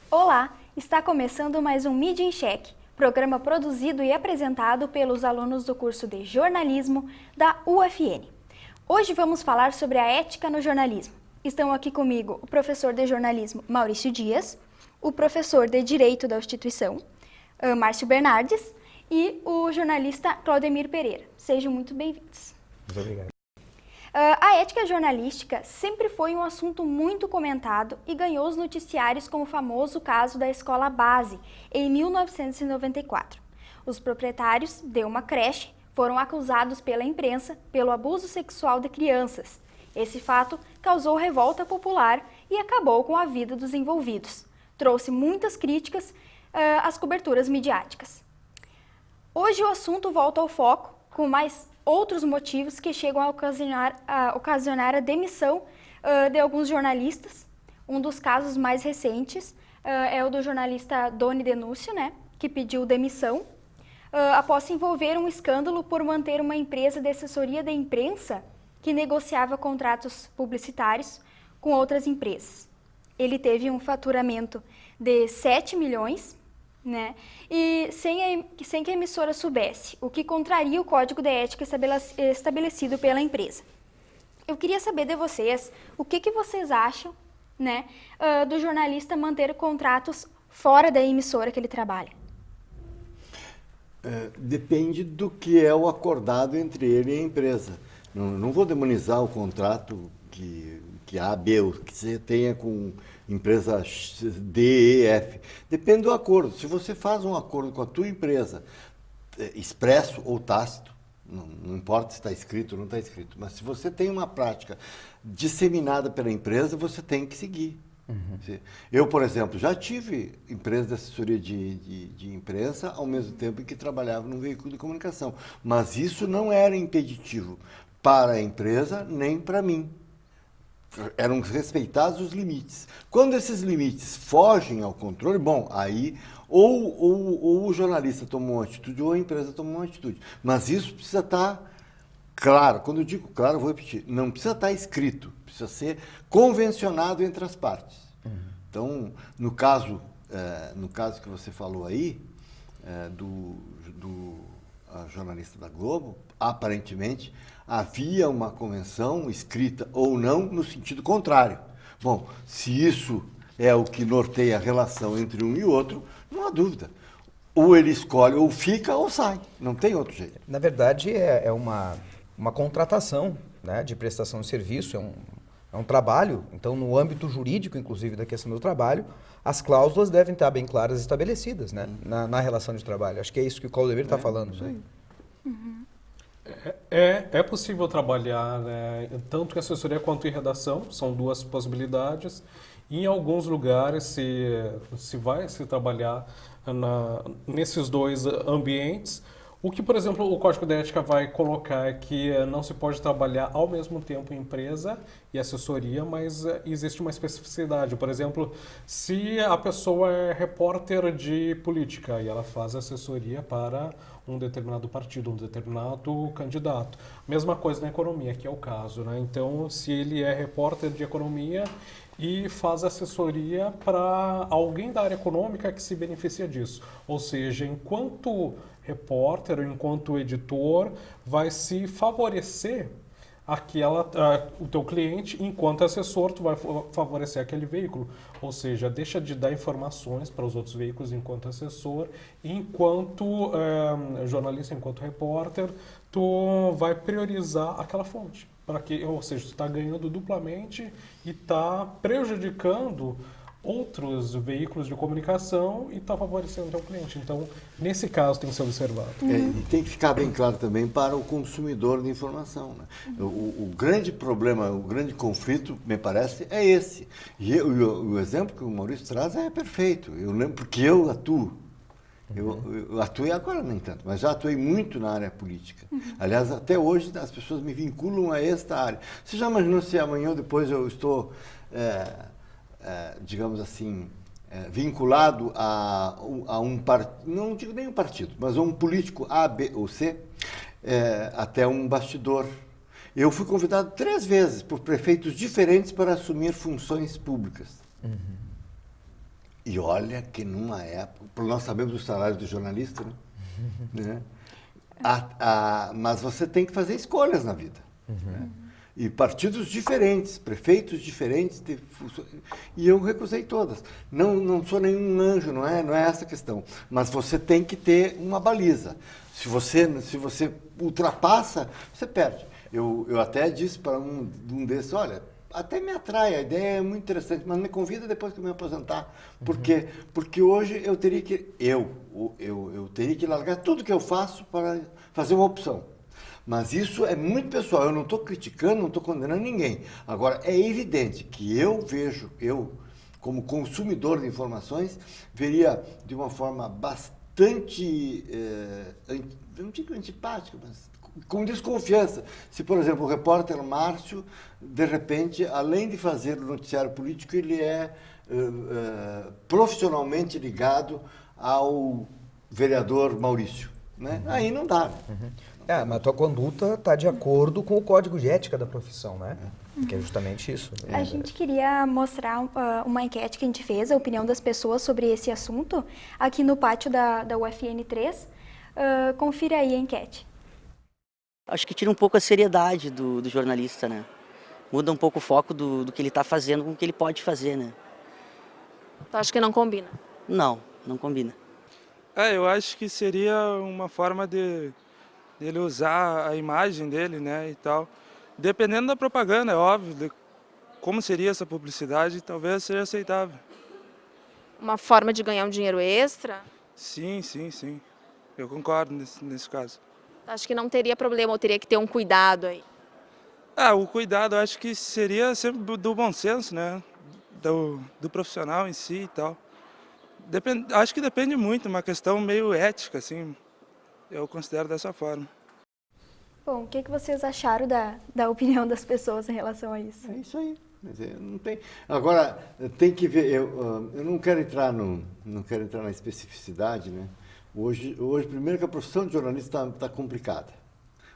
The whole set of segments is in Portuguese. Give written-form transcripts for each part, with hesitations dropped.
Olá, está começando mais um Mídia em Cheque, programa produzido e apresentado pelos alunos do curso de jornalismo da UFN. Hoje vamos falar sobre a ética no jornalismo. Estão aqui comigo o professor de jornalismo Maurício Dias, o professor de direito da instituição, Márcio Bernardes, e o jornalista Claudemir Pereira. Sejam muito bem-vindos. Muito obrigado. A ética jornalística sempre foi um assunto muito comentado e ganhou os noticiários com o famoso caso da Escola Base, em 1994. Os proprietários de uma creche foram acusados pela imprensa pelo abuso sexual de crianças. Esse fato causou revolta popular e acabou com a vida dos envolvidos. Trouxe muitas críticas às coberturas midiáticas. Hoje o assunto volta ao foco com mais outros motivos que chegam a ocasionar a demissão de alguns jornalistas. Um dos casos mais recentes é o do jornalista Doni Denúcio, que pediu demissão após se envolver um escândalo por manter uma empresa de assessoria de imprensa que negociava contratos publicitários com outras empresas. Ele teve um faturamento de 7 milhões, e sem que a emissora soubesse, o que contraria o código de ética estabelecido pela empresa. Eu queria saber de vocês o que vocês acham do jornalista manter contratos fora da emissora que ele trabalha. Depende do que é o acordado entre ele e a empresa. Não vou demonizar o contrato que A, B, ou que você tenha com empresa D, E, F. Depende do acordo. Se você faz um acordo com a tua empresa, expresso ou tácito, não importa se está escrito ou não está escrito, mas se você tem uma prática disseminada pela empresa, você tem que seguir. Uhum. Eu, por exemplo, já tive empresa de assessoria de imprensa ao mesmo tempo em que trabalhava num veículo de comunicação, mas isso não era impeditivo para a empresa nem para mim. Eram respeitados os limites. Quando esses limites fogem ao controle, bom, aí ou o jornalista tomou uma atitude ou a empresa tomou uma atitude. Mas isso precisa estar claro. Quando eu digo claro, eu vou repetir. Não precisa estar escrito, precisa ser convencionado entre as partes. Uhum. Então, no caso que você falou aí, do jornalista da Globo, aparentemente havia uma convenção, escrita ou não, no sentido contrário. Bom, se isso é o que norteia a relação entre um e outro, não há dúvida. Ou ele escolhe, ou fica, ou sai. Não tem outro jeito. Na verdade, é uma contratação, de prestação de serviço, é um trabalho. Então, no âmbito jurídico, inclusive, da questão do trabalho, as cláusulas devem estar bem claras e estabelecidas, na relação de trabalho. Acho que é isso que o Claudemir está falando. Isso aí. Uhum. É possível trabalhar tanto em assessoria quanto em redação, são duas possibilidades. Em alguns lugares se vai se trabalhar nesses dois ambientes. O que, por exemplo, o Código de Ética vai colocar é que não se pode trabalhar ao mesmo tempo em empresa e assessoria, mas existe uma especificidade. Por exemplo, se a pessoa é repórter de política e ela faz assessoria para um determinado partido, um determinado candidato. Mesma coisa na economia, que é o caso, Então, se ele é repórter de economia e faz assessoria para alguém da área econômica que se beneficia disso. Ou seja, enquanto repórter ou enquanto editor, vai se favorecer o teu cliente, enquanto assessor, tu vai favorecer aquele veículo. Ou seja, deixa de dar informações para os outros veículos enquanto assessor, enquanto jornalista, enquanto repórter, tu vai priorizar aquela fonte. Ou seja, tu está ganhando duplamente e está prejudicando outros veículos de comunicação e está favorecendo o teu cliente. Então, nesse caso, tem que ser observado. E tem que ficar bem claro também para o consumidor de informação. O grande problema, o grande conflito, me parece, é esse. E o exemplo que o Maurício traz é perfeito. Eu lembro porque eu atuo. Eu atuei agora nem tanto, mas já atuei muito na área política. Aliás, até hoje as pessoas me vinculam a esta área. Você já imaginou se amanhã ou depois eu estou... digamos assim, vinculado a um partido, não digo nem um partido, mas a um político A, B ou C, até um bastidor. Eu fui convidado 3 vezes por prefeitos diferentes para assumir funções públicas. E olha que numa época, nós sabemos o salário do jornalista, né? Mas você tem que fazer escolhas na vida. Né? E partidos diferentes, prefeitos diferentes, e eu recusei todas. Não sou nenhum anjo, não é essa a questão. Mas você tem que ter uma baliza. Se você ultrapassa, você perde. Eu até disse para um desses, olha, até me atrai, a ideia é muito interessante, mas me convida depois que eu me aposentar. Por quê? Porque hoje eu teria que largar tudo que eu faço para fazer uma opção. Mas isso é muito pessoal, eu não estou criticando, não estou condenando ninguém. Agora, é evidente que eu como consumidor de informações, veria de uma forma bastante, não digo antipática, mas com desconfiança. Se, por exemplo, o repórter Márcio, de repente, além de fazer o noticiário político, ele é profissionalmente ligado ao vereador Maurício. Né? Aí não dá. Mas a tua conduta está de acordo com o código de ética da profissão, né? Que é justamente isso. A gente queria mostrar uma enquete que a gente fez, a opinião das pessoas sobre esse assunto, aqui no pátio da UFN 3. Confira aí a enquete. Acho que tira um pouco a seriedade do jornalista, né? Muda um pouco o foco do que ele está fazendo com o que ele pode fazer, né? Tu acha que não combina? Não combina. Eu acho que seria uma forma dele usar a imagem dele, né, e tal. Dependendo da propaganda, é óbvio, de como seria essa publicidade, talvez seja aceitável. Uma forma de ganhar um dinheiro extra? Sim. Eu concordo nesse caso. Acho que não teria problema, ou teria que ter um cuidado aí? O cuidado eu acho que seria sempre do bom senso, né, do profissional em si e tal. Acho que depende muito, uma questão meio ética, assim, eu considero dessa forma. Bom, o que vocês acharam da opinião das pessoas em relação a isso? É isso aí. Não tem. Agora, tem que ver, eu não quero entrar na especificidade, né? Hoje, primeiro que a profissão de jornalista está complicada,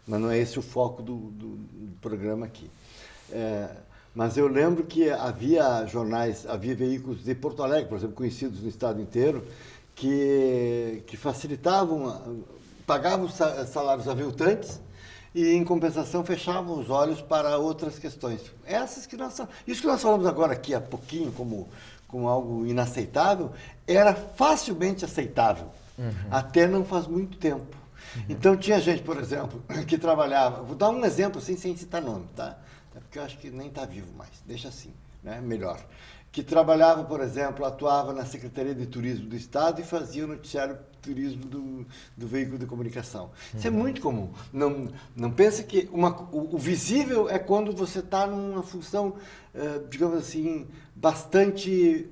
mas não é esse o foco do programa aqui. Mas eu lembro que havia veículos de Porto Alegre, por exemplo, conhecidos no estado inteiro, que facilitavam, pagavam salários aviltantes e, em compensação, fechavam os olhos para outras questões. Isso que nós falamos agora aqui há pouquinho como algo inaceitável, era facilmente aceitável, até não faz muito tempo. Então, tinha gente, por exemplo, que trabalhava, vou dar um exemplo assim, sem citar nome, tá? É porque eu acho que nem está vivo mais, deixa assim, né? Melhor. Que trabalhava, por exemplo, atuava na Secretaria de Turismo do Estado e fazia o noticiário turismo do veículo de comunicação. Isso é muito comum. Não pense que o visível é quando você está numa função, digamos assim, bastante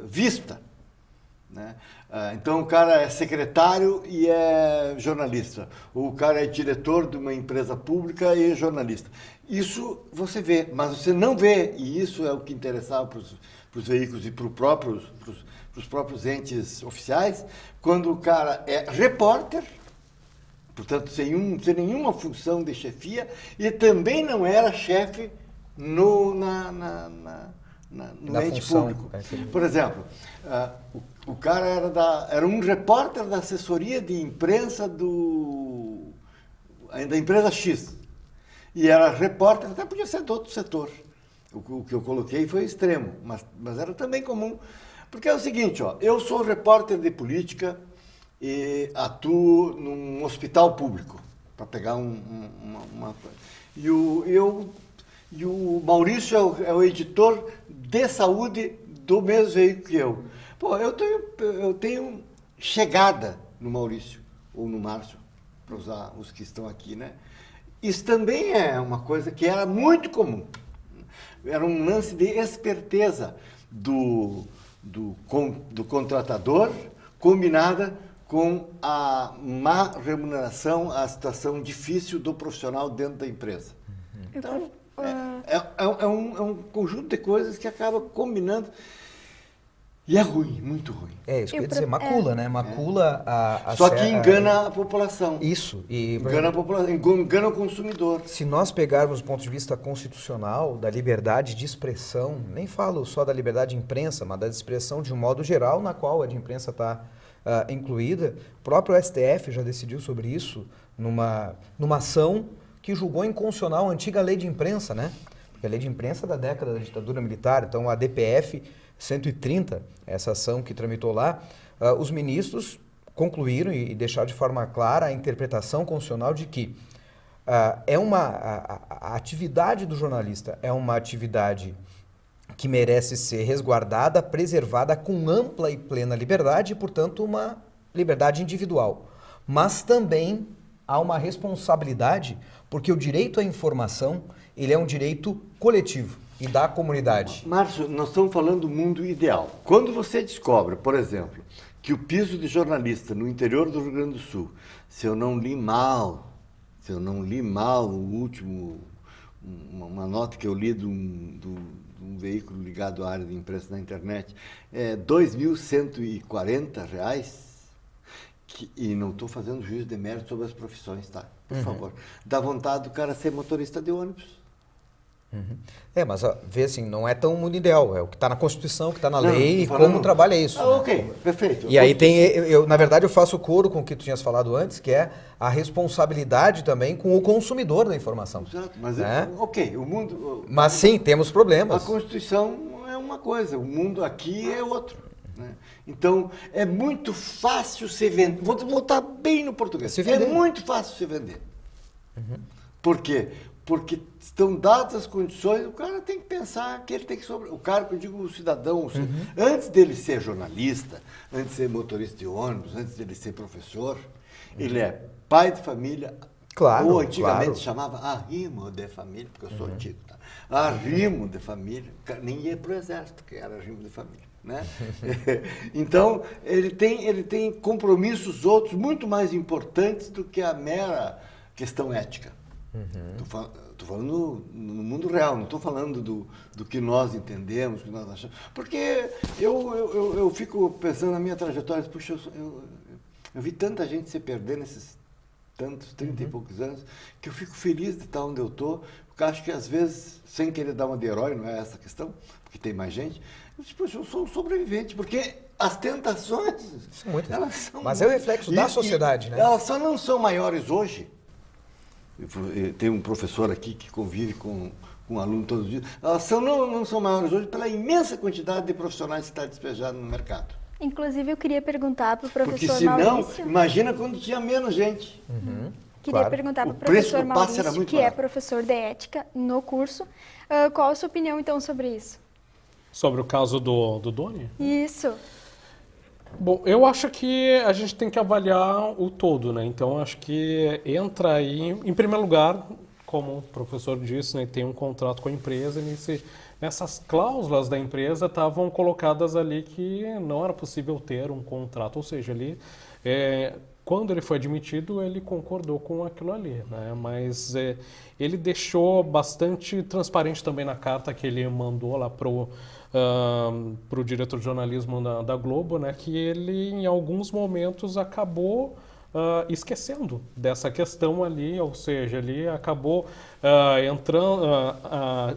vista. Né? Então o cara é secretário e é jornalista, o cara é diretor de uma empresa pública e é jornalista. Isso você vê, mas você não vê, e isso é o que interessava para os veículos e para os próprios entes oficiais, quando o cara é repórter, portanto sem nenhuma função de chefia, e também não era chefe no ente função público. Por exemplo, o cara era um repórter da assessoria de imprensa da empresa X. E era repórter, até podia ser de outro setor. O que eu coloquei foi extremo, mas era também comum. Porque é o seguinte, eu sou repórter de política e atuo num hospital público, para pegar uma coisa. E o Maurício é o editor de saúde do mesmo veículo que eu. Pô, eu tenho chegada no Maurício, ou no Márcio, para usar os que estão aqui, né? Isso também é uma coisa que era muito comum. Era um lance de esperteza do contratador, combinada com a má remuneração, a situação difícil do profissional dentro da empresa. Então, é um conjunto de coisas que acaba combinando. E é ruim, muito ruim. É isso que eu ia E o dizer, macula, né? Macula a Só que engana a população. Isso. E, Engana a população, engana o consumidor. se nós pegarmos do ponto de vista constitucional, da liberdade de expressão, nem falo só da liberdade de imprensa, mas da expressão de um modo geral, na qual a de imprensa está incluída, o próprio STF já decidiu sobre isso numa ação que julgou inconstitucional a antiga lei de imprensa, né? Porque a lei de imprensa é da década da ditadura militar, então a DPF 130, essa ação que tramitou lá, os ministros concluíram e deixaram de forma clara a interpretação constitucional de que a atividade do jornalista é uma atividade que merece ser resguardada, preservada com ampla e plena liberdade e, portanto, uma liberdade individual. Mas também há uma responsabilidade, porque o direito à informação, ele é um direito coletivo e da comunidade. Márcio, nós estamos falando do mundo ideal. Quando você descobre, por exemplo, que o piso de jornalista no interior do Rio Grande do Sul, se eu não li mal o último, uma nota que eu li de um veículo ligado à área de imprensa na internet, é R$ 2.140, e não estou fazendo juízo de mérito sobre as profissões, tá? Por favor. Dá vontade do cara ser motorista de ônibus. Mas vê assim, não é tão mundo ideal, é o que está na Constituição, o que está na Não, lei e tô falando- como trabalha isso. Ah, ok, perfeito. E aí na verdade eu faço coro com o que tu tinhas falado antes, que é a responsabilidade também com o consumidor da informação. Exato, mas né? ok, o mundo... Mas sim, temos A problemas. Constituição é uma coisa, o mundo aqui é outro. Né? Então, é muito fácil se vender. Vou voltar bem no português. Se vender. É muito fácil se vender. Por quê? Porque estão dadas as condições, o cara tem que pensar que ele tem que o cara, que eu digo o cidadão, antes dele ser jornalista, antes de ser motorista de ônibus, antes dele ser professor, ele é pai de família, Claro, ou antigamente claro. chamava arrimo de família, porque eu sou antigo, tá? Arrimo de família, nem ia para o exército, que era arrimo de família. Né? Então, ele tem compromissos outros muito mais importantes do que a mera questão ética. Estou falando no mundo real, não estou falando do que nós entendemos, que nós achamos. Porque eu fico pensando na minha trajetória, puxa, eu vi tanta gente se perder nesses tantos, 30 e poucos anos, que eu fico feliz de estar onde eu estou, porque acho que às vezes, sem querer dar uma de herói, não é essa a questão, porque tem mais gente, eu sou um sobrevivente, porque as tentações, São muitas. elas são... Mas é o reflexo da sociedade, né? Elas só não são maiores hoje. Eu tenho um professor aqui que convive com um aluno todos os dias. Elas não são maiores hoje pela imensa quantidade de profissionais que está despejado no mercado. Inclusive, eu queria perguntar para o Porque professor senão, Maurício. imagina quando tinha menos gente. Queria Claro. perguntar para O o preço professor do passe era Maurício, muito que é barato. professor de ética no curso. Qual a sua opinião, então, sobre isso? Sobre o caso do Doni? Isso. Bom, eu acho que a gente tem que avaliar o todo, né? Então, acho que entra aí, em primeiro lugar, como o professor disse, né, tem um contrato com a empresa e nessas cláusulas da empresa estavam colocadas ali que não era possível ter um contrato, ou seja, ali, quando ele foi admitido, ele concordou com aquilo ali, né? Mas ele deixou bastante transparente também na carta que ele mandou lá para o diretor de jornalismo da Globo, né, que ele em alguns momentos acabou esquecendo dessa questão ali, ou seja, ele acabou entrando,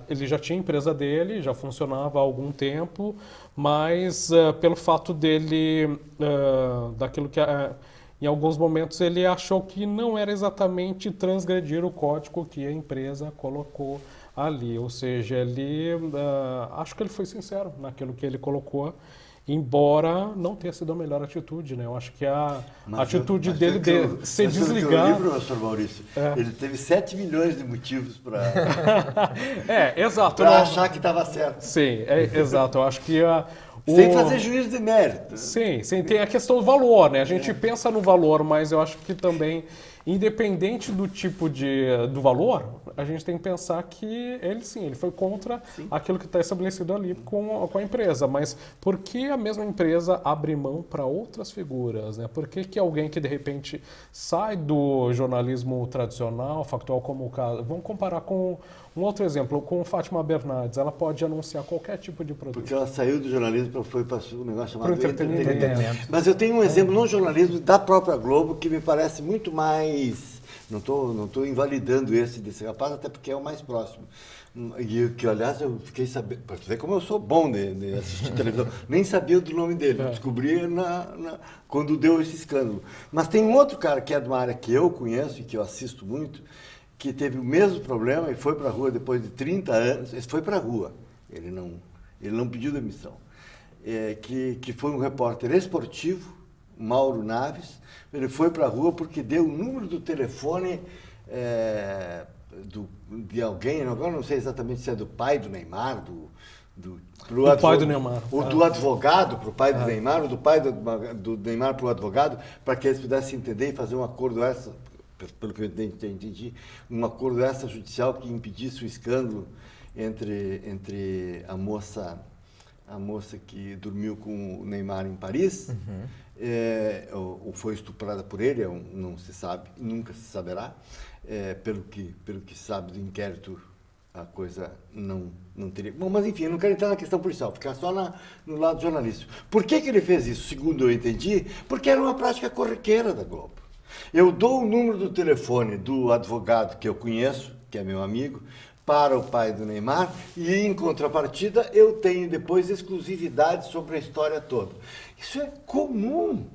ele já tinha a empresa dele, já funcionava há algum tempo, mas pelo fato dele, daquilo que em alguns momentos ele achou que não era exatamente transgredir o código que a empresa colocou ali, ou seja, ele acho que ele foi sincero naquilo que ele colocou, embora não tenha sido a melhor atitude, né? Eu acho que a atitude dele de se desligar... O professor Maurício, ele teve 7 milhões de motivos para exato. achar que estava certo. Sim, exato. Eu acho que Sem fazer juízo de mérito. Sim, tem a questão do valor, né? A gente pensa no valor, mas eu acho que também, independente do tipo do valor, a gente tem que pensar que ele foi contra aquilo que está estabelecido ali com a empresa. Mas por que a mesma empresa abre mão para outras figuras, né? Por que alguém que de repente sai do jornalismo tradicional, factual, como o caso... Vamos comparar com Um outro exemplo, com Fátima Bernardes, ela pode anunciar qualquer tipo de produto. Porque ela saiu do jornalismo foi para um negócio chamado Pro entretenimento. Mas eu tenho um exemplo no jornalismo da própria Globo que me parece muito mais... Não tô invalidando desse rapaz, até porque é o mais próximo. E que, aliás, eu fiquei sabendo... Para ver como eu sou bom de assistir televisão. Nem sabia do nome dele. Descobri quando deu esse escândalo. Mas tem um outro cara que é de uma área que eu conheço e que eu assisto muito, que teve o mesmo problema e foi para a rua depois de 30 anos. Ele foi para a rua. Ele não pediu demissão. Que foi um repórter esportivo, Mauro Naves. Ele foi para a rua porque deu o número do telefone de alguém, agora não sei exatamente se é do pai do Neymar, pai do Neymar. Ou do advogado para o pai do Neymar, ou do pai do Neymar para o advogado, para que eles pudessem entender e fazer um acordo pelo que eu entendi, um acordo extrajudicial que impedisse o escândalo entre a moça que dormiu com o Neymar em Paris, ou foi estuprada por ele, não se sabe, nunca se saberá. Pelo que se sabe do inquérito, a coisa não teria... Bom, mas enfim, eu não quero entrar na questão policial, ficar só no lado jornalístico. Por que ele fez isso? Segundo eu entendi, porque era uma prática corriqueira da Globo. Eu dou o número do telefone do advogado que eu conheço, que é meu amigo, para o pai do Neymar, e em contrapartida eu tenho depois exclusividade sobre a história toda. Isso é comum.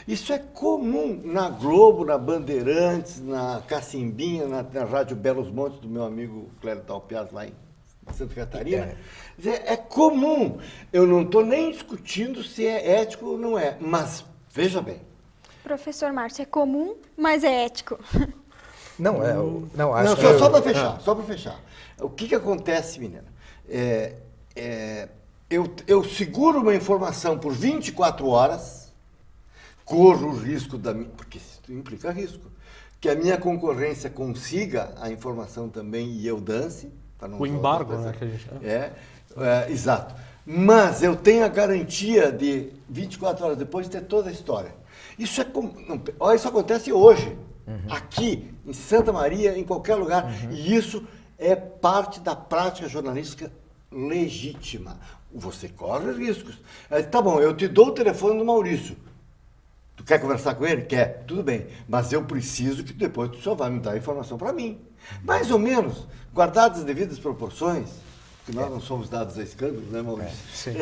Isso é comum na Globo, na Bandeirantes, na Cacimbinha, na Rádio Belos Montes, do meu amigo Clério Talpiaz, lá em Santa Catarina. É comum. Eu não estou nem discutindo se é ético ou não é, mas veja bem. Professor Márcio, é comum, mas é ético. Só para fechar. O que acontece, menina? Eu seguro uma informação por 24 horas, corro o risco porque isso implica risco, que a minha concorrência consiga a informação também e eu dance. O embargo, né? Que a gente... Exato. Mas eu tenho a garantia de 24 horas depois ter toda a história. Isso acontece hoje, aqui, em Santa Maria, em qualquer lugar. E isso é parte da prática jornalística legítima. Você corre riscos. Tá bom, eu te dou o telefone do Maurício. Tu quer conversar com ele? Quer. Tudo bem. Mas eu preciso que depois tu só vai me dar a informação para mim. Mais ou menos, guardadas as devidas proporções, que nós não somos dados a escândalos, né, Maurício?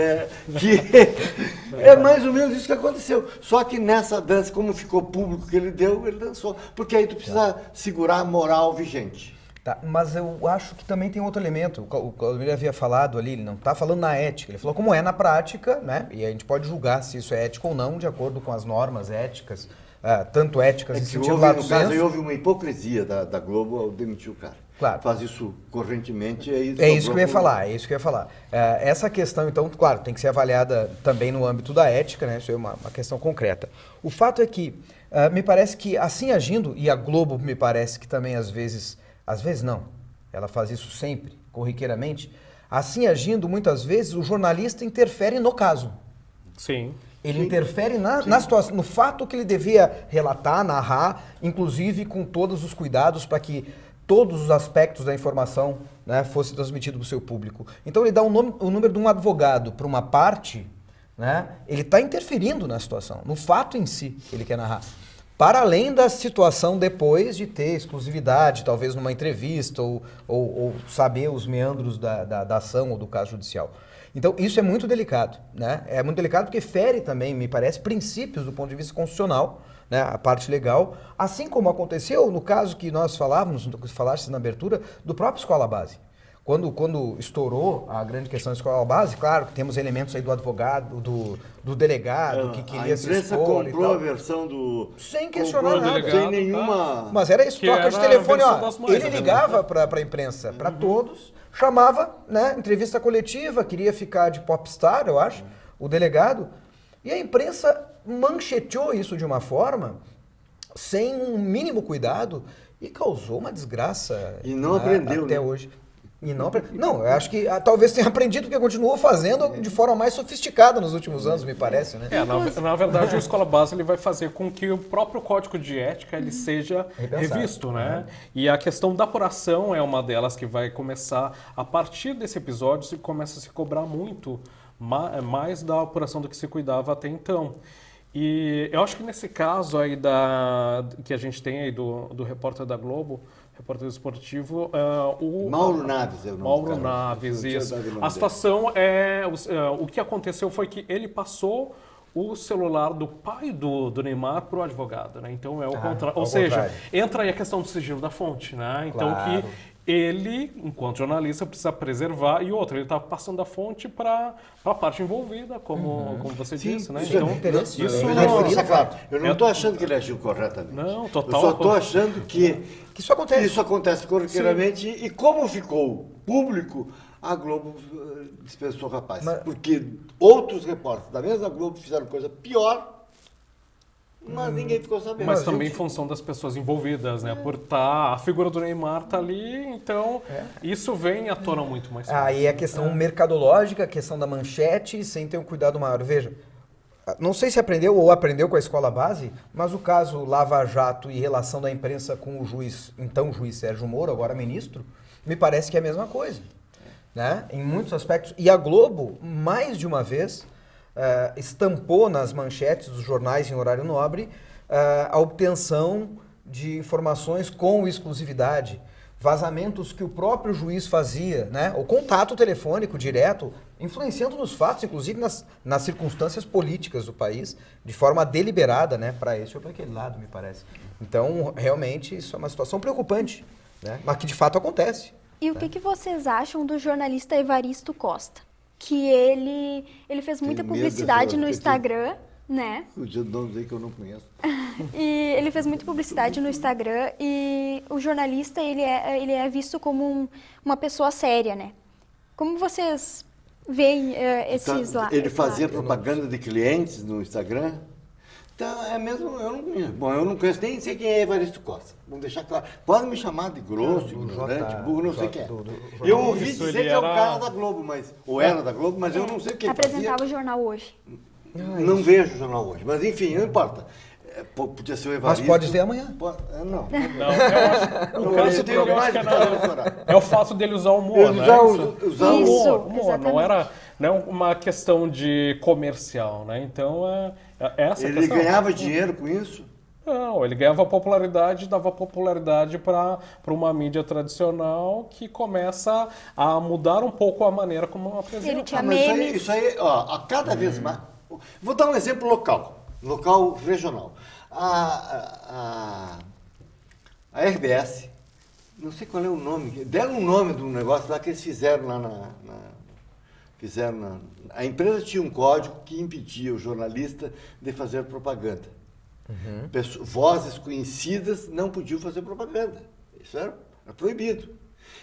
É mais ou menos isso que aconteceu. Só que nessa dança, como ficou público que ele deu, ele dançou. Porque aí tu precisa segurar a moral vigente. Tá, mas eu acho que também tem outro elemento. O Claudemir havia falado ali, ele não está falando na ética, ele falou como é na prática, né? E a gente pode julgar se isso é ético ou não, de acordo com as normas éticas, tanto éticas em sentido lato sensu. No caso, aí houve uma hipocrisia da Globo ao demitir o cara. Claro. Faz isso correntemente. É isso que eu ia falar, essa questão, então, claro, tem que ser avaliada também no âmbito da ética, né? Isso é uma questão concreta. O fato é que, me parece que assim agindo, e a Globo me parece que também às vezes não, ela faz isso sempre, corriqueiramente, assim agindo, muitas vezes, o jornalista interfere no caso. Sim. Ele interfere na situação, no fato que ele devia relatar, narrar, inclusive com todos os cuidados para que todos os aspectos da informação, né, fossem transmitidos para o seu público. Então ele dá o número de um advogado para uma parte, né, ele está interferindo na situação, no fato em si que ele quer narrar. Para além da situação depois de ter exclusividade, talvez numa entrevista, ou saber os meandros da ação ou do caso judicial. Então, isso é muito delicado, né? É muito delicado porque fere também, me parece, princípios do ponto de vista constitucional, né? A parte legal, assim como aconteceu no caso que nós falávamos, que falaste na abertura, do próprio Escola Base. Quando estourou a grande questão da Escola Base, claro que temos elementos aí do advogado, do delegado, que queria se expor. A imprensa comprou a versão do... Sem questionar nada. Sem nenhuma... Mas era isso, troca de telefone, ó. Ele ligava para a imprensa, para todos, chamava, né, entrevista coletiva, queria ficar de popstar, eu acho, o delegado. E a imprensa mancheteou isso de uma forma, sem um mínimo cuidado, e causou uma desgraça e não aprendeu, até né? hoje. E não, eu acho que talvez tenha aprendido porque continuou fazendo de forma mais sofisticada nos últimos anos, me parece, né? Na verdade, a escola base ele vai fazer com que o próprio código de ética ele seja Repensado. revisto, né? E a questão da apuração é uma delas que vai começar, a partir desse episódio, se começa a se cobrar muito mais da apuração do que se cuidava até então. E eu acho que nesse caso aí que a gente tem aí do repórter da Globo, repórter esportivo, o Mauro Naves é o nome Mauro do cara. Naves, Eu tinha isso. dado o nome A dele. situação o que aconteceu foi que ele passou o celular do pai do Neymar para o advogado, né? Então é o contrário. Ou ao seja, contrário. entra aí a questão do sigilo da fonte, né? Então Claro. que ele, enquanto jornalista, precisa preservar, e outra, ele está passando a fonte para a parte envolvida, como você disse, né? isso é Então, muito interessante. isso Mas não- deixa claro, eu não estou achando que ele agiu corretamente. Não, Eu total. só estou achando que Que isso acontece. isso acontece corriqueiramente e como ficou público, a Globo dispensou o rapaz. Mas- Porque outros repórteres da mesma Globo fizeram coisa pior, mas ninguém ficou sabendo. Mas também em função das pessoas envolvidas, né? Por a figura do Neymar tá ali, então isso vem à tona muito mais forte. Aí é a questão mercadológica, a questão da manchete, sem ter um cuidado maior. Veja, não sei se aprendeu ou aprendeu com a escola base, mas o caso Lava Jato e relação da imprensa com o juiz, então juiz Sérgio Moro, agora ministro, me parece que é a mesma coisa, né? Em muitos aspectos. E a Globo, mais de uma vez, estampou nas manchetes dos jornais em horário nobre a obtenção de informações com exclusividade, vazamentos que o próprio juiz fazia, né? O contato telefônico direto, influenciando nos fatos, inclusive nas circunstâncias políticas do país, de forma deliberada, né? Para esse ou para aquele lado, me parece. Então, realmente, isso é uma situação preocupante, né? Mas que de fato acontece. E o que vocês acham do jornalista Evaristo Costa? Que ele fez muita medo publicidade dessa- no Instagram, né? O dia de nomes aí que eu não conheço. E ele fez muita publicidade no Instagram e o jornalista, ele é visto como uma pessoa séria, né? Como vocês veem esses lá? Ele esse fazia lado? propaganda de clientes no Instagram. Então, é mesmo, eu não conheço. Bom, eu não conheço nem sei quem é Evaristo Costa. Vamos deixar claro. Pode me chamar de grosso, Do ignorante, J- burro, não sei quem é. do Eu ouvi Isso, dizer ele que é o era- cara da Globo, ou era da Globo, mas eu não sei o que ele Apresentava fazia. o jornal hoje. Não vejo o jornal hoje, mas enfim, não importa. Podia ser o Mas Evaristo. pode ver amanhã. Não. Não, eu acho, o caso Eu dele, eu tenho acho mais que do que fazer nesse horário. é o fato dele usar o humor, Ele né? usar o Isso. humor. Humor, não era uma questão de comercial, né? Então, é essa a Ele questão. ganhava dinheiro com isso? Não, ele ganhava popularidade, dava popularidade para uma mídia tradicional que começa a mudar um pouco a maneira como apresenta. Ele tinha Mas memes. isso aí, ó, a cada vez mais. Vou dar um exemplo local regional. A RBS, não sei qual é o nome, deram um nome de um negócio lá que eles fizeram lá a empresa tinha um código que impedia o jornalista de fazer propaganda. Vozes conhecidas não podiam fazer propaganda. Isso era proibido.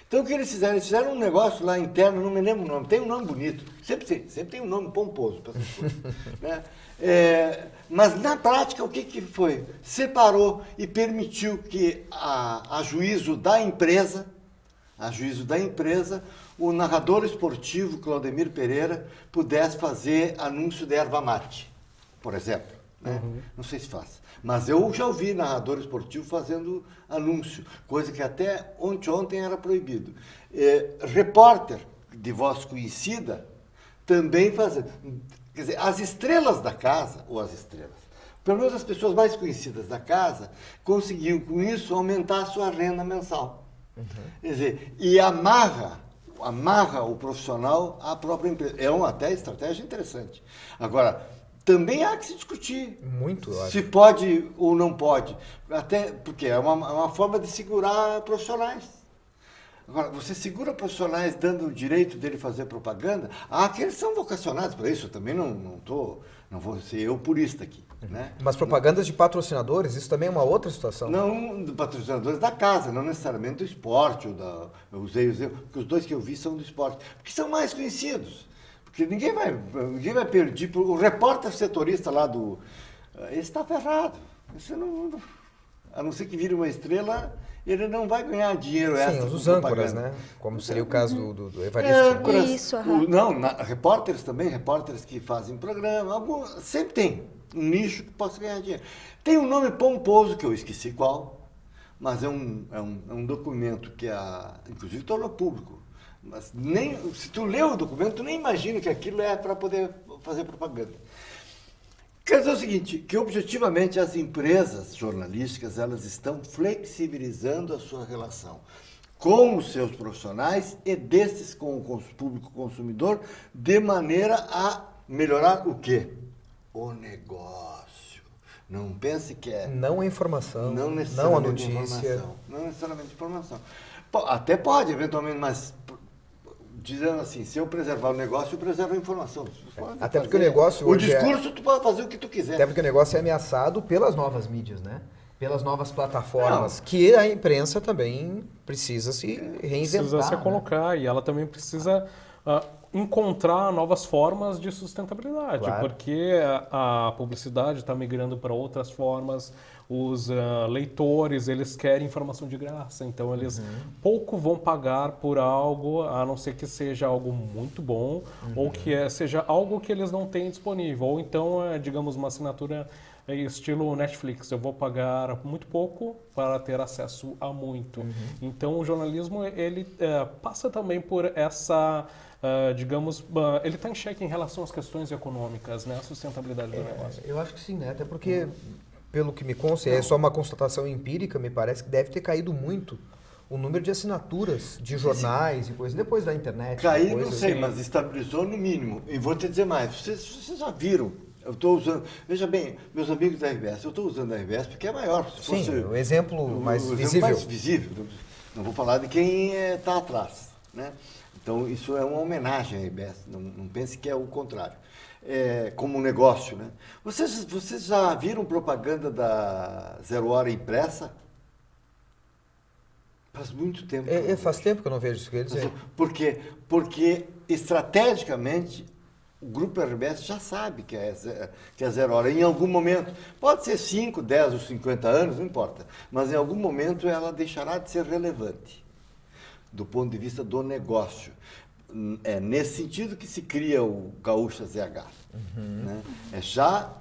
Então o que eles fizeram? Eles fizeram um negócio lá interno, não me lembro o nome, tem um nome bonito, sempre tem um nome pomposo para essas coisas. Né? Mas na prática o que foi? Separou e permitiu que a juízo da empresa, o narrador esportivo Claudemir Pereira pudesse fazer anúncio de erva mate, por exemplo. Né? Não sei se faz. Mas eu já ouvi narrador esportivo fazendo anúncio, coisa que até ontem era proibido. Repórter de voz conhecida também fazendo. Quer dizer, as estrelas da casa, pelo menos as pessoas mais conhecidas da casa, conseguiam com isso aumentar a sua renda mensal. Quer dizer, e amarra o profissional à própria empresa. É uma até estratégia interessante. Agora, também há que se discutir Muito, eu acho. se pode ou não pode. Até porque é uma forma de segurar profissionais. Agora, você segura profissionais dando o direito dele fazer propaganda? Aqueles são vocacionados para isso. Eu também não vou ser eu purista aqui. Né? Mas propagandas de patrocinadores, isso também é uma outra situação. Não de patrocinadores da casa, não necessariamente do esporte. Eu usei, porque os dois que eu vi são do esporte. Porque são mais conhecidos. Porque ninguém vai perder. O repórter setorista lá esse está ferrado. Você não. A não ser que vire uma estrela, ele não vai ganhar dinheiro extra. Sim, com os âncoras, propaganda. né? Como seria o caso do Evaristo. Âncoras, Isso, aham. repórteres também, repórteres que fazem programa, sempre tem um nicho que possa ganhar dinheiro. Tem um nome pomposo, que eu esqueci qual, mas é um documento que inclusive tornou público. Mas se tu lê o documento, tu nem imagina que aquilo é para poder fazer propaganda. Quer dizer o seguinte, que objetivamente as empresas jornalísticas, elas estão flexibilizando a sua relação com os seus profissionais e desses com o público consumidor, de maneira a melhorar o quê? O negócio. Não pense que é... Não a informação, Não não a necessariamente notícia. informação. Não necessariamente informação. Até pode, eventualmente, mas dizendo assim, se eu preservar o negócio, eu preservo a informação. Até porque o negócio O hoje discurso, tu pode fazer o que tu quiser. Até porque o negócio é ameaçado pelas novas mídias, né? Pelas novas plataformas, que a imprensa também precisa se reinventar. Precisa se né? colocar e ela também precisa encontrar novas formas de sustentabilidade, Claro. porque a publicidade está migrando para outras formas, os leitores, eles querem informação de graça, então eles pouco vão pagar por algo, a não ser que seja algo muito bom, ou que seja algo que eles não têm disponível, ou então, digamos, uma assinatura estilo Netflix, eu vou pagar muito pouco para ter acesso a muito. Então o jornalismo ele passa também por essa, digamos, ele está em xeque em relação às questões econômicas, né, a sustentabilidade do negócio. Eu acho que sim, né? Até porque, pelo que me consta, é só uma constatação empírica, me parece que deve ter caído muito o número de assinaturas de jornais e coisas, depois da internet. Cair, depois, não sei, assim. mas estabilizou no mínimo. E vou te dizer mais, vocês já viram, eu estou usando, veja bem, meus amigos da RBS, eu estou usando a RBS porque é maior. Se Sim, fosse o exemplo mais exemplo visível. mais visível. Não vou falar de quem está atrás, né? Então, isso é uma homenagem à RBS, não pense que é o contrário. Como um negócio, né? Vocês já viram propaganda da Zero Hora impressa? Faz muito tempo. que eu não Faz vejo. tempo que eu não vejo isso, quer dizer. Por quê? Porque, estrategicamente, o Grupo RBS já sabe que é Zero Hora. Em algum momento, pode ser 5, 10 ou 50 anos, não importa, mas em algum momento ela deixará de ser relevante do ponto de vista do negócio. É nesse sentido que se cria o Gaúcha ZH. Né? É já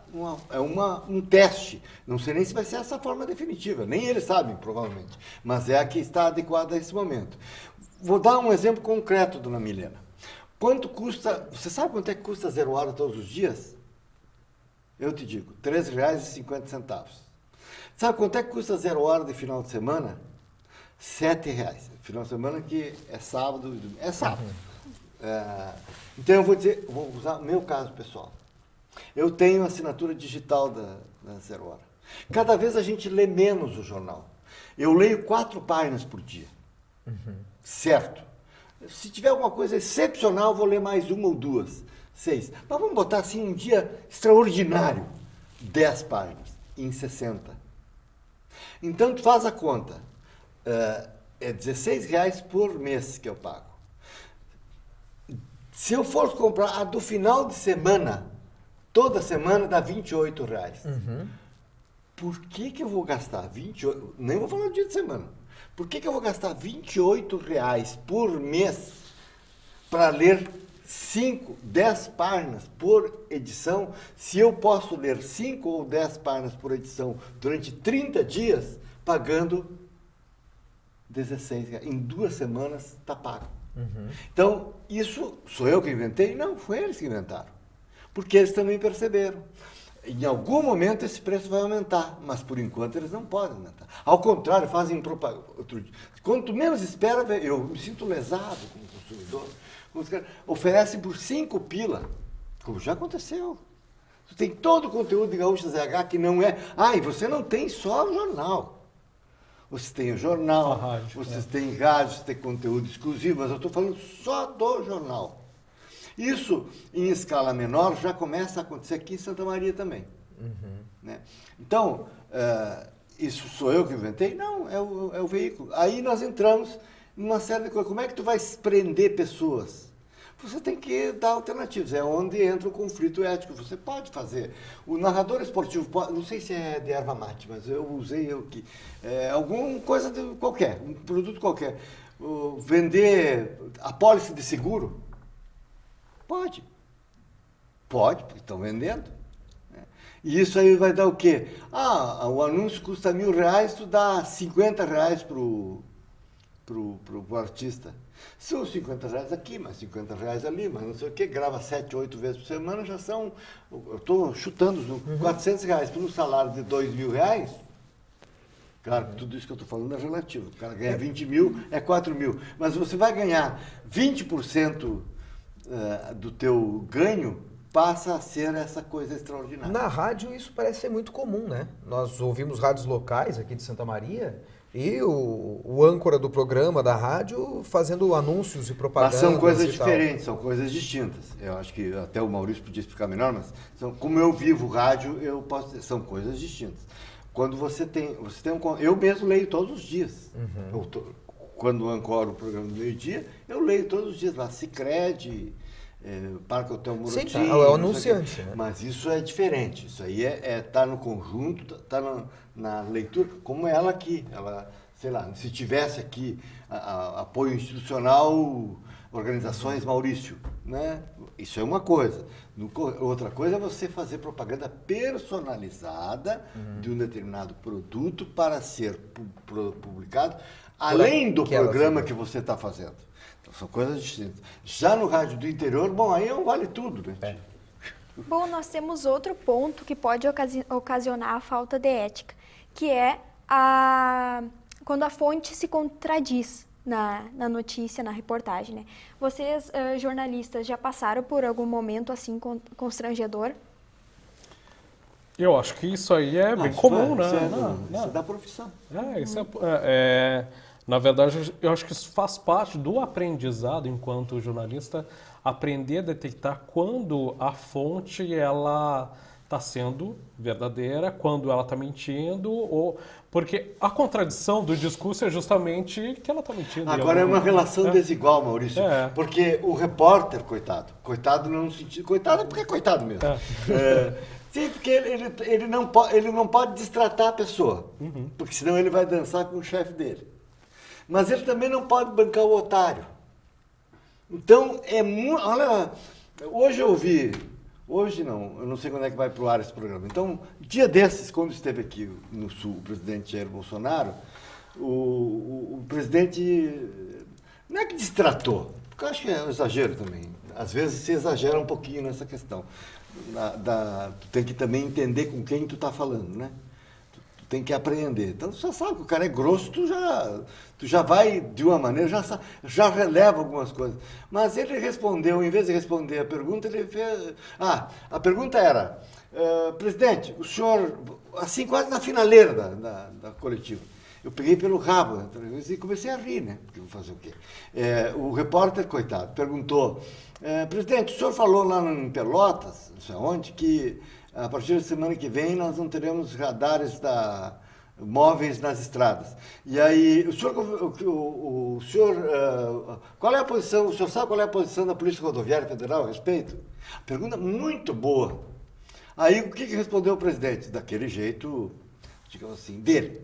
um teste. Não sei nem se vai ser essa forma definitiva. Nem eles sabem, provavelmente. Mas é a que está adequada a esse momento. Vou dar um exemplo concreto, dona Milena. Quanto custa... Você sabe quanto é que custa Zero Hora todos os dias? Eu te digo, R$ 13,50. Sabe quanto é que custa Zero Hora de final de semana? R$ 7,00. Final de semana que é sábado e domingo. É sábado. Então eu vou usar o meu caso pessoal. Eu tenho assinatura digital da Zero Hora. Cada vez a gente lê menos o jornal. Eu leio 4 páginas por dia. Certo. Se tiver alguma coisa excepcional, eu vou ler mais 1 ou 2. 6. Mas vamos botar assim um dia extraordinário. 10 páginas em 60. Então tu faz a conta. É R$16 por mês que eu pago. Se eu for comprar a do final de semana, toda semana dá R$28. Por que eu vou gastar 28? Nem vou falar do dia de semana. Por que eu vou gastar R$28 por mês para ler 5, 10 páginas por edição, se eu posso ler 5 ou 10 páginas por edição durante 30 dias, pagando R$16? Em 2 semanas está pago. Então, isso sou eu que inventei? Não, foi eles que inventaram. Porque eles também perceberam. Em algum momento esse preço vai aumentar, mas por enquanto eles não podem aumentar. Ao contrário, fazem propaganda. Quanto menos espera, eu me sinto lesado como consumidor. Os caras oferecem por 5 pila, como já aconteceu. Você tem todo o conteúdo de Gaúcha ZH que não é... e você não tem só o jornal. Você tem o jornal, rádio, você tem rádio, você tem conteúdo exclusivo, mas eu estou falando só do jornal. Isso, em escala menor, já começa a acontecer aqui em Santa Maria também. Né? Então, isso sou eu que inventei? Não, é o veículo. Aí nós entramos numa série de coisas. Como é que tu vai prender pessoas? você tem que dar alternativas. É onde entra o conflito ético. Você pode fazer. O narrador esportivo, não sei se é de erva mate, mas eu usei aqui. Alguma coisa qualquer, um produto qualquer. Vender apólice de seguro? Pode. Pode, porque estão vendendo. E isso aí vai dar o quê? O anúncio custa R$1.000, tu dá R$50 pro artista. São R$50 aqui, mais R$50 ali, mas não sei o quê, grava 7, 8 vezes por semana, já são, eu estou chutando, R$400 por um salário de R$2.000. Claro, tudo isso que eu estou falando é relativo. O cara ganha 20 mil, é 4 mil. Mas você vai ganhar 20% do teu ganho, passa a ser essa coisa extraordinária. Na rádio isso parece ser muito comum, né? Nós ouvimos rádios locais aqui de Santa Maria e o âncora do programa da rádio fazendo anúncios e propagandas. Mas são coisas e tal. diferentes, são coisas distintas. Eu acho que até o Maurício podia explicar melhor, mas como eu vivo rádio, eu posso dizer, são coisas distintas. Quando você tem eu mesmo leio todos os dias. Quando ancoro o programa do meio-dia, eu leio todos os dias lá, Sicredi, Parque Hotel Murutim. Sim, é o anunciante, né? Mas isso é diferente. Isso aí tá no conjunto, tá na leitura, como ela aqui. Ela, sei lá, se tivesse aqui apoio institucional, organizações Maurício, né? Isso é uma coisa. Outra coisa é você fazer propaganda personalizada de um determinado produto para ser publicado, além do programa que você está fazendo. Então, são coisas distintas. Já no rádio do interior, bom, aí é um vale tudo, né? Bom, nós temos outro ponto que pode ocasionar a falta de ética, que é quando a fonte se contradiz na notícia, na reportagem, né? Vocês, jornalistas, já passaram por algum momento assim constrangedor? Eu acho que isso aí é bem comum, né? Isso é da profissão. Na verdade, eu acho que isso faz parte do aprendizado enquanto jornalista, aprender a detectar quando a fonte ela está sendo verdadeira, quando ela está mentindo, porque a contradição do discurso é justamente que ela está mentindo. Agora é uma relação desigual, Maurício, porque o repórter, coitado não sentido, coitado é porque é coitado mesmo. Sim, porque ele não pode destratar a pessoa, porque senão ele vai dançar com o chefe dele. Mas ele também não pode bancar o otário. Então, olha, hoje não, eu não sei quando é que vai pro ar esse programa. Então, dia desses, quando esteve aqui no Sul o presidente Jair Bolsonaro, o presidente não é que destratou, porque eu acho que é um exagero também. Às vezes se exagera um pouquinho nessa questão. Tu tem que também entender com quem tu está falando, né? Tu tem que apreender. Então, tu já sabe que o cara é grosso, tu já vai de uma maneira, já releva algumas coisas. Mas ele respondeu, em vez de responder a pergunta, ele fez... a pergunta era, presidente, o senhor, assim, quase na finaleira da coletiva, eu peguei pelo rabo da entrevista e comecei a rir, né? Porque vou fazer o quê? O repórter, coitado, perguntou, presidente, o senhor falou lá em Pelotas, não sei onde, que a partir da semana que vem nós não teremos radares móveis nas estradas. E aí, o senhor qual é a posição, o senhor sabe qual é a posição da Polícia Rodoviária Federal a respeito? Pergunta muito boa. Aí, o que respondeu o presidente? Daquele jeito, digamos assim, dele.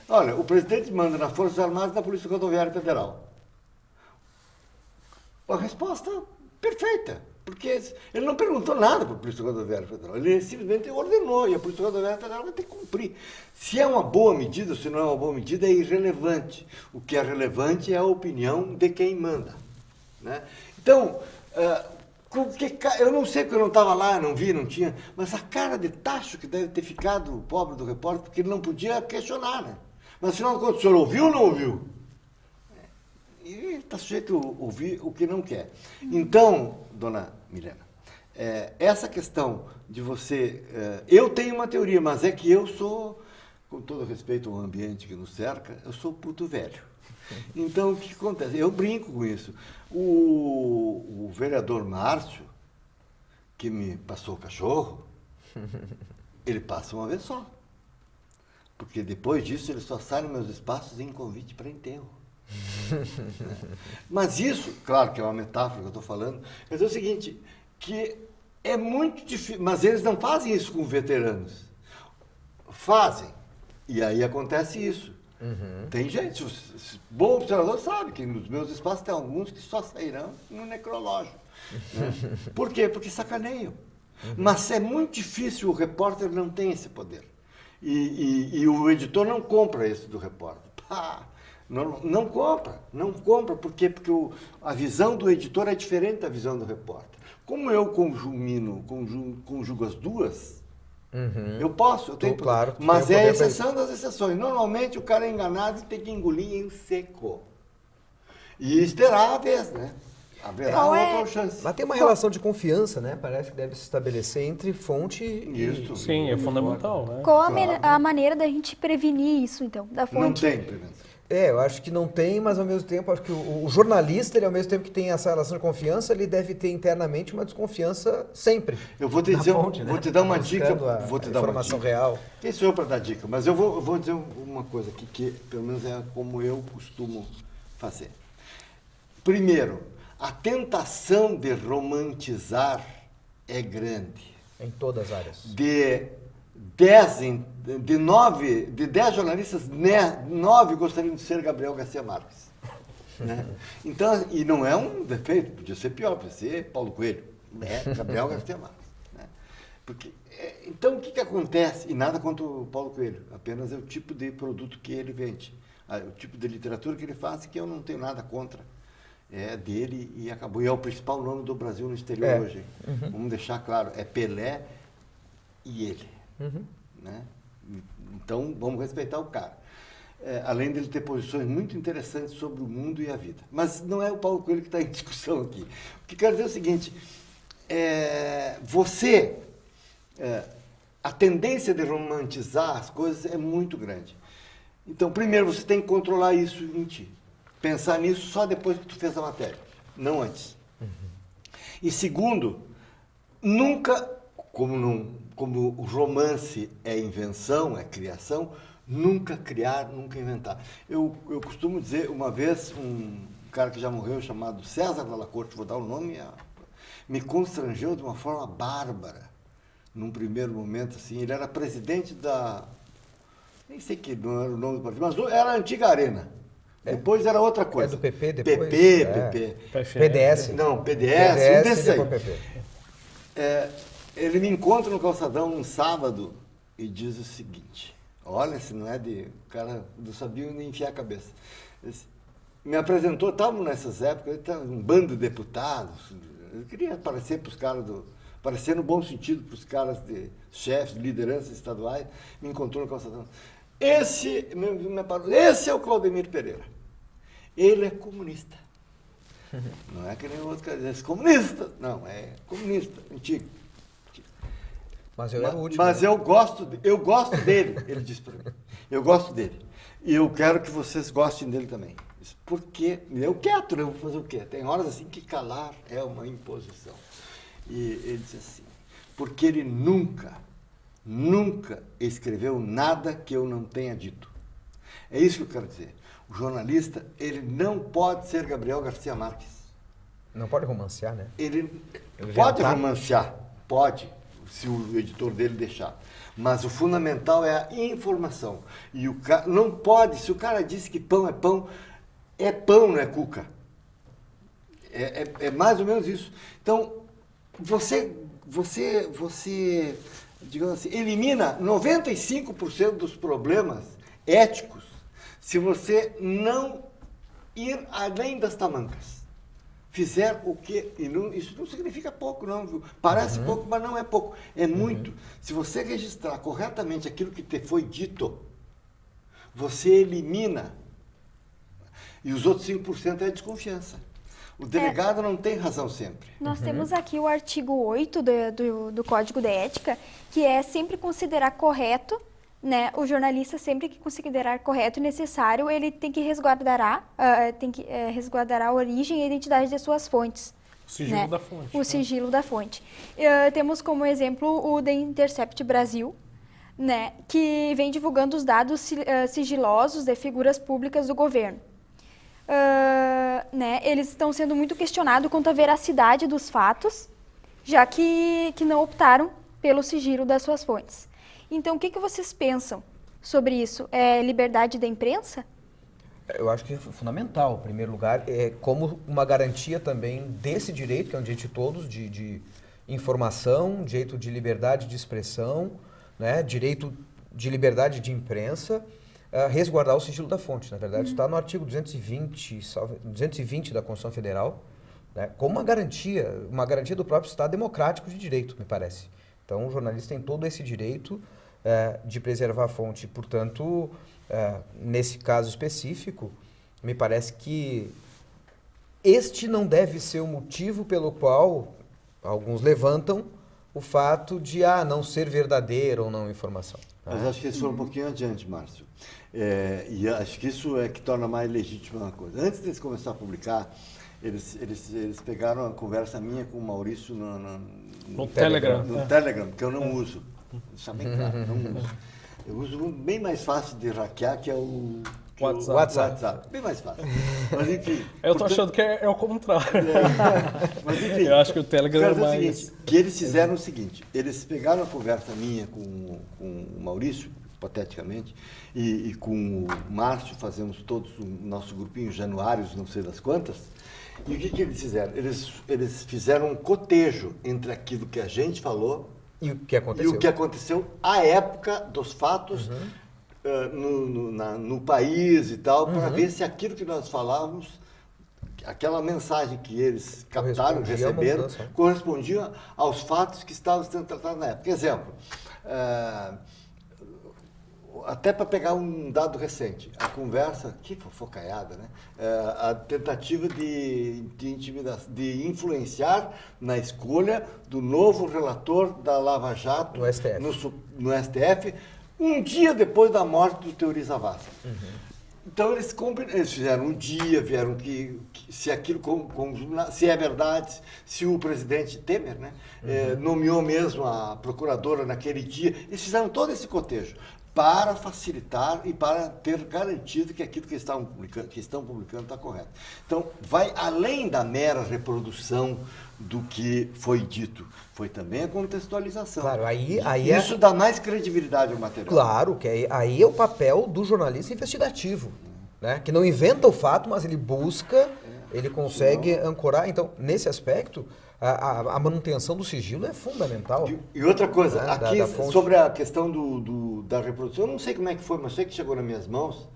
Olha, o presidente manda nas Forças Armadas e na Polícia Rodoviária Federal. A resposta perfeita, porque ele não perguntou nada para a Polícia Rodoviária Federal, ele simplesmente ordenou, e a Polícia Rodoviária Federal vai ter que cumprir. Se é uma boa medida ou se não é uma boa medida é irrelevante. O que é relevante é a opinião de quem manda, né? Então, eu não sei porque eu não estava lá, não vi, não tinha, mas a cara de tacho que deve ter ficado o pobre do repórter, porque ele não podia questionar, né? Mas afinal de contas, o senhor ouviu ou não ouviu? E está sujeito a ouvir o que não quer. Então, dona Milena, essa questão de você... eu tenho uma teoria, mas é que eu sou, com todo respeito ao ambiente que nos cerca, eu sou puto velho. Então, o que acontece? Eu brinco com isso. O vereador Márcio, que me passou o cachorro, ele passa uma vez só. Porque depois disso ele só sai nos meus espaços em convite para enterro. Mas isso, claro que é uma metáfora que eu estou falando, mas é o seguinte, que é muito difícil, mas eles não fazem isso com veteranos. Fazem. E aí acontece isso. Tem gente, bom observador sabe que nos meus espaços tem alguns que só sairão no necrológio. Né? Por quê? Porque sacaneiam. Mas é muito difícil, o repórter não tem esse poder. E o editor não compra isso do repórter. Pá, não compra. Por quê? Porque a visão do editor é diferente da visão do repórter. Como eu conjugo as duas, eu posso, eu tenho, claro, mas é a exceção das exceções. Normalmente o cara é enganado e tem que engolir em seco. E esperar a vez, né? Haverá outra chance. Mas tem uma relação de confiança, né? Parece que deve se estabelecer entre fonte Isso. Sim, é fundamental, né? Qual a maneira da gente prevenir isso, então, da fonte? Não tem prevenção. Eu acho que não tem, mas ao mesmo tempo, acho que o jornalista, ele ao mesmo tempo que tem essa relação de confiança, ele deve ter internamente uma desconfiança sempre. Eu vou te na dizer, fonte, vou né? te dar uma Buscando dica, a vou te dar uma informação dica. real. Quem sou eu para dar dica? Mas eu vou dizer uma coisa aqui que pelo menos é como eu costumo fazer. Primeiro, a tentação de romantizar é grande. Em todas as áreas. De 10 jornalistas, 9 gostariam de ser Gabriel Garcia Marques. Né? Então, e não é um defeito, podia ser pior, podia ser Paulo Coelho. É Gabriel Garcia Marques. Né? Porque, então, o que acontece? E nada contra o Paulo Coelho, apenas é o tipo de produto que ele vende, o tipo de literatura que ele faz, que eu não tenho nada contra. É dele e acabou. E é o principal nome do Brasil no exterior hoje. Vamos deixar claro, é Pelé e ele. Né? Então, vamos respeitar o cara. Além dele ter posições muito interessantes sobre o mundo e a vida. Mas não é o Paulo Coelho que está em discussão aqui. O que quero dizer é o seguinte, a tendência de romantizar as coisas é muito grande. Então, primeiro, você tem que controlar isso em ti. Pensar nisso só depois que tu fez a matéria, não antes. E segundo, nunca, como o romance é invenção, é criação, nunca criar, nunca inventar. Eu costumo dizer, uma vez, um cara que já morreu, chamado César Dalla Corte, vou dar o nome, me constrangeu de uma forma bárbara, num primeiro momento, assim. Ele era presidente nem sei que não era o nome do partido, mas era a antiga Arena. Depois era outra coisa. É do PP depois? PP. PDS. Não, PDS, um desses aí. PP. Ele me encontra no calçadão um sábado e diz o seguinte, olha, se não é de cara do sabia nem enfiar a cabeça. Me apresentou, estávamos nessas épocas, um bando de deputados, eu queria aparecer para os caras aparecer no bom sentido para os caras de chefes, de lideranças estaduais, me encontrou no calçadão. Esse é o Claudemir Pereira. Ele é comunista. Não é que nem o outro cara diz, comunista. Não, é comunista, antigo. Mas eu era o último. Mas eu gosto dele, ele disse para mim. Eu gosto dele. E eu quero que vocês gostem dele também. Porque eu quieto, eu vou fazer o quê? Tem horas assim que calar é uma imposição. E ele disse assim, porque ele nunca escreveu nada que eu não tenha dito. É isso que eu quero dizer. O jornalista, ele não pode ser Gabriel Garcia Marques. Não pode romancear, né? Ele Inventar. pode romancear, pode, se o editor dele deixar. Mas o fundamental é a informação. E o cara não pode, se o cara disse que pão, não é cuca. É mais ou menos isso. Então, você digamos assim, elimina 95% dos problemas éticos se você não ir além das tamancas. Fizer o que... Isso não significa pouco, não, viu? Parece pouco, mas não é pouco. É muito. Se você registrar corretamente aquilo que te foi dito, você elimina. E os outros 5% é desconfiança. O delegado não tem razão sempre. Nós temos aqui o artigo 8 do Código de Ética, que é sempre considerar correto, né? O jornalista, sempre que considerar correto e necessário, ele tem que resguardar a origem e a identidade de suas fontes. O sigilo da fonte. O sigilo da fonte. Temos como exemplo o The Intercept Brasil, né? Que vem divulgando os dados sigilosos de figuras públicas do governo. né, eles estão sendo muito questionados quanto à veracidade dos fatos, já que não optaram pelo sigilo das suas fontes. Então, o que vocês pensam sobre isso? É liberdade da imprensa? Eu acho que é fundamental, em primeiro lugar, como uma garantia também desse direito, que é um direito de todos, de informação, direito de liberdade de expressão, né, direito de liberdade de imprensa, resguardar o sigilo da fonte. Na verdade, está no artigo 220 da Constituição Federal, né, como uma garantia do próprio Estado democrático de direito, me parece. Então, o jornalista tem todo esse direito de preservar a fonte. Portanto, nesse caso específico, me parece que este não deve ser o motivo pelo qual alguns levantam o fato de não ser verdadeira ou não informação. Mas acho que eles foram um pouquinho adiante, Márcio. E acho que isso é que torna mais legítima a coisa. Antes deles começar a publicar, eles pegaram a conversa minha com o Maurício no Telegram. No Telegram, que eu não uso. Deixa bem claro, não uso. Eu uso um bem mais fácil de hackear, que é o WhatsApp. Bem mais fácil. Mas enfim. Eu tô achando que é o contrário. Mas enfim. Eu acho que o Telegram é mais... Seguinte, que eles fizeram o seguinte, eles pegaram a conversa minha com o Maurício, hipoteticamente, e com o Márcio, fazemos todos o nosso grupinho Januários, não sei das quantas, e o que eles fizeram? Eles fizeram um cotejo entre aquilo que a gente falou e o que aconteceu à época dos fatos no país e tal, para ver se aquilo que nós falávamos, aquela mensagem que eles captaram, receberam, correspondia aos fatos que estavam sendo tratados na época. Exemplo, até para pegar um dado recente, a conversa, que fofocaiada, né? A tentativa de influenciar na escolha do novo relator da Lava Jato no STF, um dia depois da morte do Teori Zavascki. Então eles fizeram um dia, vieram se aquilo se é verdade, se o presidente Temer, né, nomeou mesmo a procuradora naquele dia, eles fizeram todo esse cotejo para facilitar e para ter garantido que aquilo que estão publicando está correto. Então, vai além da mera reprodução do que foi dito. Foi também a contextualização. Claro, isso dá mais credibilidade ao material. Claro, que aí é o papel do jornalista investigativo, né? Que não inventa o fato, mas ele busca, ele consegue ancorar. Então, nesse aspecto, a manutenção do sigilo é fundamental. E outra coisa, né? aqui sobre a questão da reprodução, eu não sei como é que foi, mas sei que chegou nas minhas mãos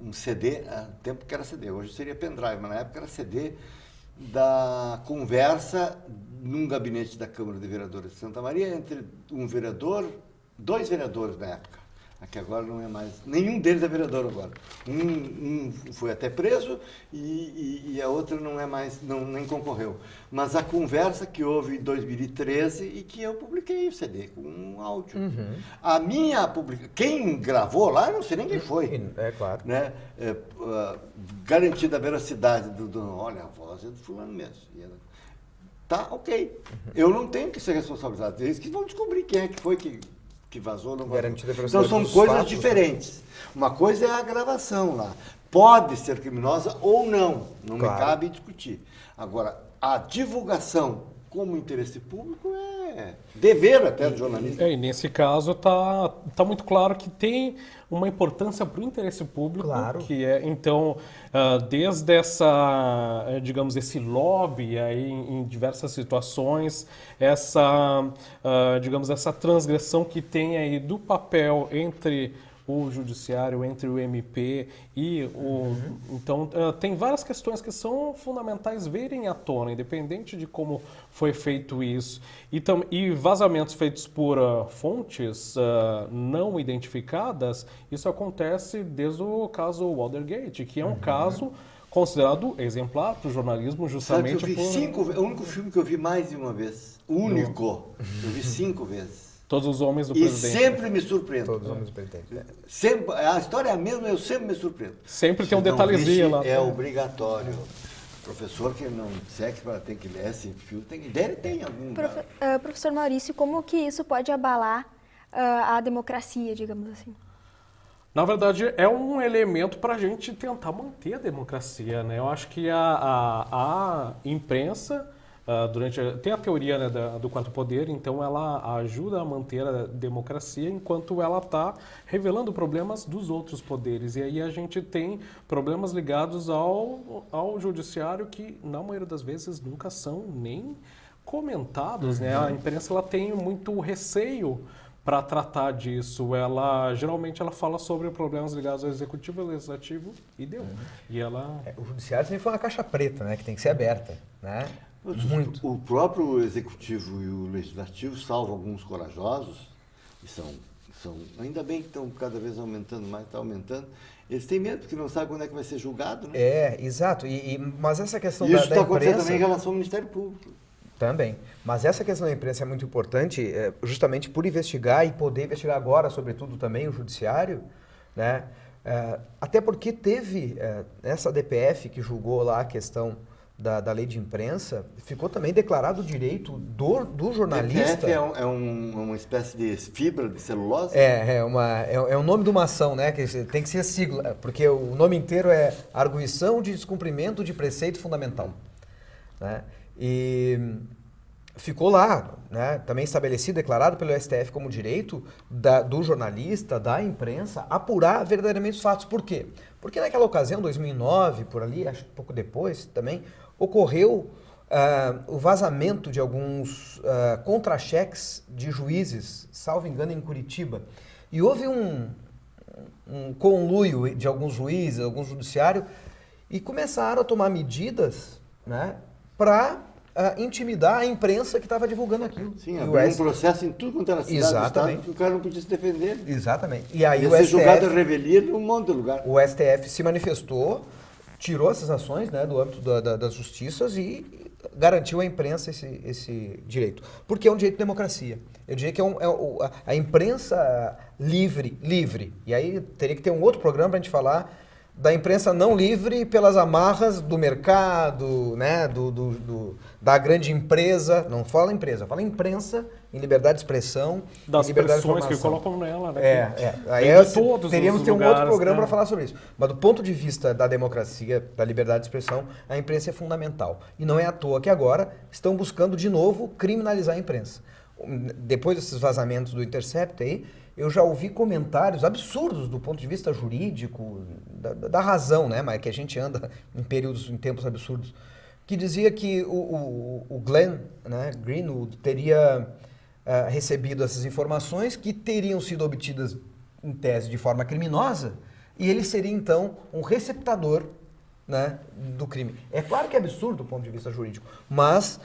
um CD, tempo que era CD, hoje seria pendrive, mas na época era CD, da conversa num gabinete da Câmara de Vereadores de Santa Maria entre dois vereadores na época. Aqui agora não é mais, nenhum deles é vereador agora. Um foi até preso e a outra não é mais, nem concorreu. Mas a conversa que houve em 2013 e que eu publiquei o CD com um áudio. A minha publicação, quem gravou lá, não sei nem quem foi. É claro. Né? Garantida a veracidade olha, a voz é do fulano mesmo. Tá, ok. Eu não tenho que ser responsabilizado. Eles que vão descobrir quem é que foi que vazou, não vazou. Então são coisas diferentes. Uma coisa é a gravação lá. Pode ser criminosa ou não. Não me cabe discutir. Agora, a divulgação como interesse público é dever até do jornalista. E nesse caso tá muito claro que tem uma importância para o interesse público, que é, então, desde digamos, esse lobby aí em diversas situações, digamos, essa transgressão que tem aí do papel entre o judiciário, entre o MP e o... Então, tem várias questões que são fundamentais verem à tona, independente de como foi feito isso. E vazamentos feitos por fontes não identificadas, isso acontece desde o caso Watergate, que é um caso considerado exemplar para o jornalismo, justamente o único filme que eu vi mais de uma vez. Eu vi 5 vezes. Todos os homens do presidente. E sempre me surpreendo. Todos os homens do presidente. Sempre, a história é a mesma, eu sempre me surpreendo. Sempre tem um detalhezinho lá. É obrigatório. O professor que não tem que ler esse filme, tem algum... Professor Maurício, como que isso pode abalar a democracia, digamos assim? Na verdade, é um elemento para a gente tentar manter a democracia, né? Eu acho que a imprensa, tem a teoria, né, do quarto poder, então ela ajuda a manter a democracia enquanto ela está revelando problemas dos outros poderes. E aí a gente tem problemas ligados ao judiciário que, na maioria das vezes, nunca são nem comentados, né? A imprensa ela tem muito receio para tratar disso. Geralmente ela fala sobre problemas ligados ao executivo, ao legislativo e deu. E ela... O judiciário sempre foi uma caixa preta, né? Que tem que ser aberta, né? Muito. O próprio executivo e o legislativo, salvo alguns corajosos, e ainda bem que estão cada vez aumentando mais, está aumentando, eles têm medo porque não sabem quando é que vai ser julgado, né? Exato. Mas essa questão E isso da está acontecendo imprensa... também em relação ao Ministério Público. Também. Mas essa questão da imprensa é muito importante, justamente por investigar e poder investigar agora, sobretudo também o judiciário, né? Até porque teve essa DPF que julgou lá a questão da lei de imprensa, ficou também declarado o direito do jornalista... DPF é uma espécie de fibra de celulose? É o nome de uma ação, né? Que tem que ser a sigla, porque o nome inteiro é Arguição de Descumprimento de Preceito Fundamental, né? E ficou lá, né, também estabelecido, declarado pelo STF como direito do jornalista, da imprensa, apurar verdadeiramente os fatos. Por quê? Porque naquela ocasião, 2009, por ali, acho que pouco depois também, ocorreu o vazamento de alguns contra-cheques de juízes, salvo engano, em Curitiba. E houve um conluio de alguns juízes, alguns judiciários, e começaram a tomar medidas, né, para intimidar a imprensa que estava divulgando aquilo. Sim, havia um processo em tudo quanto era cidade do Estado que o cara não podia se defender. Exatamente. E aí ia o ser STF, julgado a revelia num monte de lugar. o STF se manifestou, tirou essas ações, né, do âmbito das justiças e garantiu à imprensa esse direito. Porque é um direito de democracia. Eu diria que a imprensa livre. E aí teria que ter um outro programa para a gente falar da imprensa não livre pelas amarras do mercado, né, da grande empresa. Não fala empresa, fala imprensa em liberdade de expressão, das em liberdade pressões de que colocam nela, né? Aí teríamos que ter um outro programa para falar sobre isso. Mas do ponto de vista da democracia, da liberdade de expressão, a imprensa é fundamental. E não é à toa que agora estão buscando de novo criminalizar a imprensa. Depois desses vazamentos do Intercept aí, eu já ouvi comentários absurdos do ponto de vista jurídico, da razão, né? Mas que a gente anda em tempos absurdos, que dizia que o Glenn, né, Greenwald, teria recebido essas informações que teriam sido obtidas, em tese, de forma criminosa, e ele seria, então, um receptador, né, do crime. É claro que é absurdo do ponto de vista jurídico, mas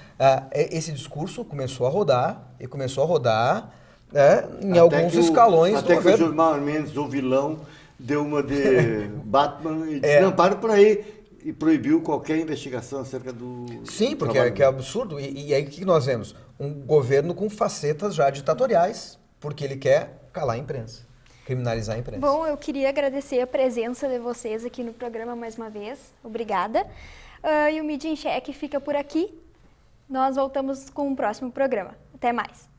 esse discurso começou a rodar, em alguns escalões do governo. Até que o Gilmar Mendes, o vilão, deu uma de Batman e disse, não, para por aí, e proibiu qualquer investigação acerca do... Sim, porque é absurdo. E aí o que nós vemos? Um governo com facetas já ditatoriais, porque ele quer calar a imprensa, criminalizar a imprensa. Bom, eu queria agradecer a presença de vocês aqui no programa mais uma vez. Obrigada. E o Mídia em Cheque fica por aqui. Nós voltamos com o próximo programa. Até mais.